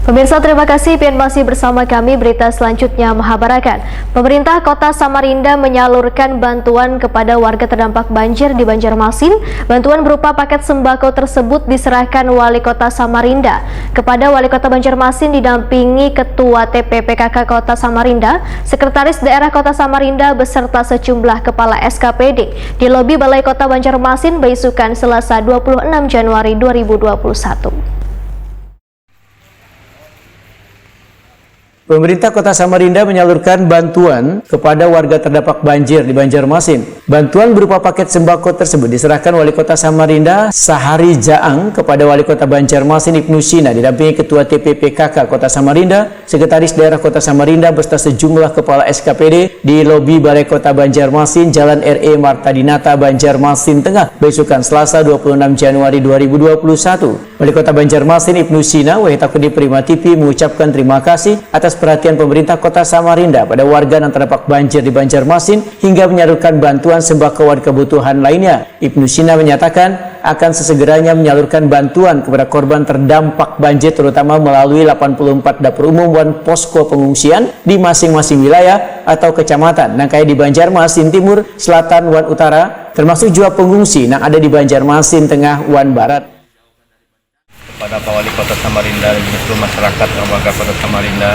Pemirsa, terima kasih masih bersama kami. Berita selanjutnya mengabarkan pemerintah Kota Samarinda menyalurkan bantuan kepada warga terdampak banjir di Banjarmasin. Bantuan berupa paket sembako tersebut diserahkan Wali Kota Samarinda kepada Wali Kota Banjarmasin didampingi Ketua TPPKK Kota Samarinda, Sekretaris Daerah Kota Samarinda beserta sejumlah kepala SKPD di lobi Balai Kota Banjarmasin beisukan Selasa 26 Januari 2021. Pemerintah Kota Samarinda menyalurkan bantuan kepada warga terdampak banjir di Banjarmasin. Bantuan berupa paket sembako tersebut diserahkan Wali Kota Samarinda Sahari Jaang kepada Wali Kota Banjarmasin Ibnu Sina didampingi Ketua TPPKK Kota Samarinda, Sekretaris Daerah Kota Samarinda beserta sejumlah kepala SKPD di lobi Balai Kota Banjarmasin, Jalan RE Marta Dinata, Banjarmasin Tengah, besukan Selasa 26 Januari 2021. Wali Kota Banjarmasin Ibnu Sina Wahitakudi Prima TV mengucapkan terima kasih atas perhatian pemerintah Kota Samarinda pada warga yang terdampak banjir di Banjarmasin hingga menyalurkan bantuan sembako dan kebutuhan lainnya. Ibnu Sina menyatakan akan sesegeranya menyalurkan bantuan kepada korban terdampak banjir terutama melalui 84 dapur umum dan posko pengungsian di masing-masing wilayah atau kecamatan yang kayak di Banjarmasin Timur, Selatan, dan Utara, termasuk juga pengungsi yang ada di Banjarmasin Tengah, dan Barat. Kepada Pak Wali Kota Samarinda dan seluruh masyarakat warga Kota Samarinda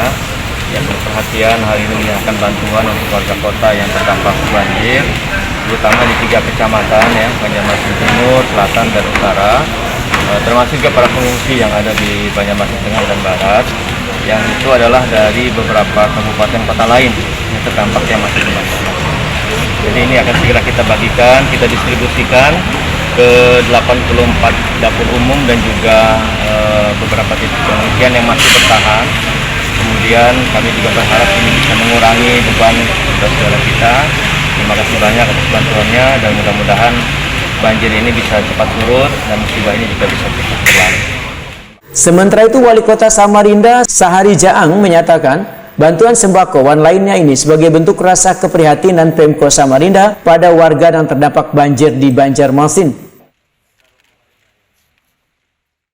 yang berperhatian, hari ini menyerahkan bantuan untuk warga kota yang terdampak banjir, terutama di 3 kecamatan ya, Banjarmasin Timur, Selatan, dan Utara, termasuk juga para pengungsi yang ada di Banjarmasin Tengah dan Barat, yang itu adalah dari beberapa kabupaten kota lain yang terdampak yang masih di Banjarmasin. Jadi ini akan segera kita bagikan, kita distribusikan ke 84 dapur umum dan juga beberapa titik pengungsian yang masih bertahan. Kemudian kami juga berharap ini bisa mengurangi beban saudara kita. Terima kasih banyak atas bantuannya dan mudah-mudahan banjir ini bisa cepat surut dan musibah ini juga bisa cepat berlalu. Sementara itu Wali Kota Samarinda Sahari Jaang menyatakan bantuan sembako dan lainnya ini sebagai bentuk rasa keprihatinan Pemko Samarinda pada warga yang terdampak banjir di Banjarmasin.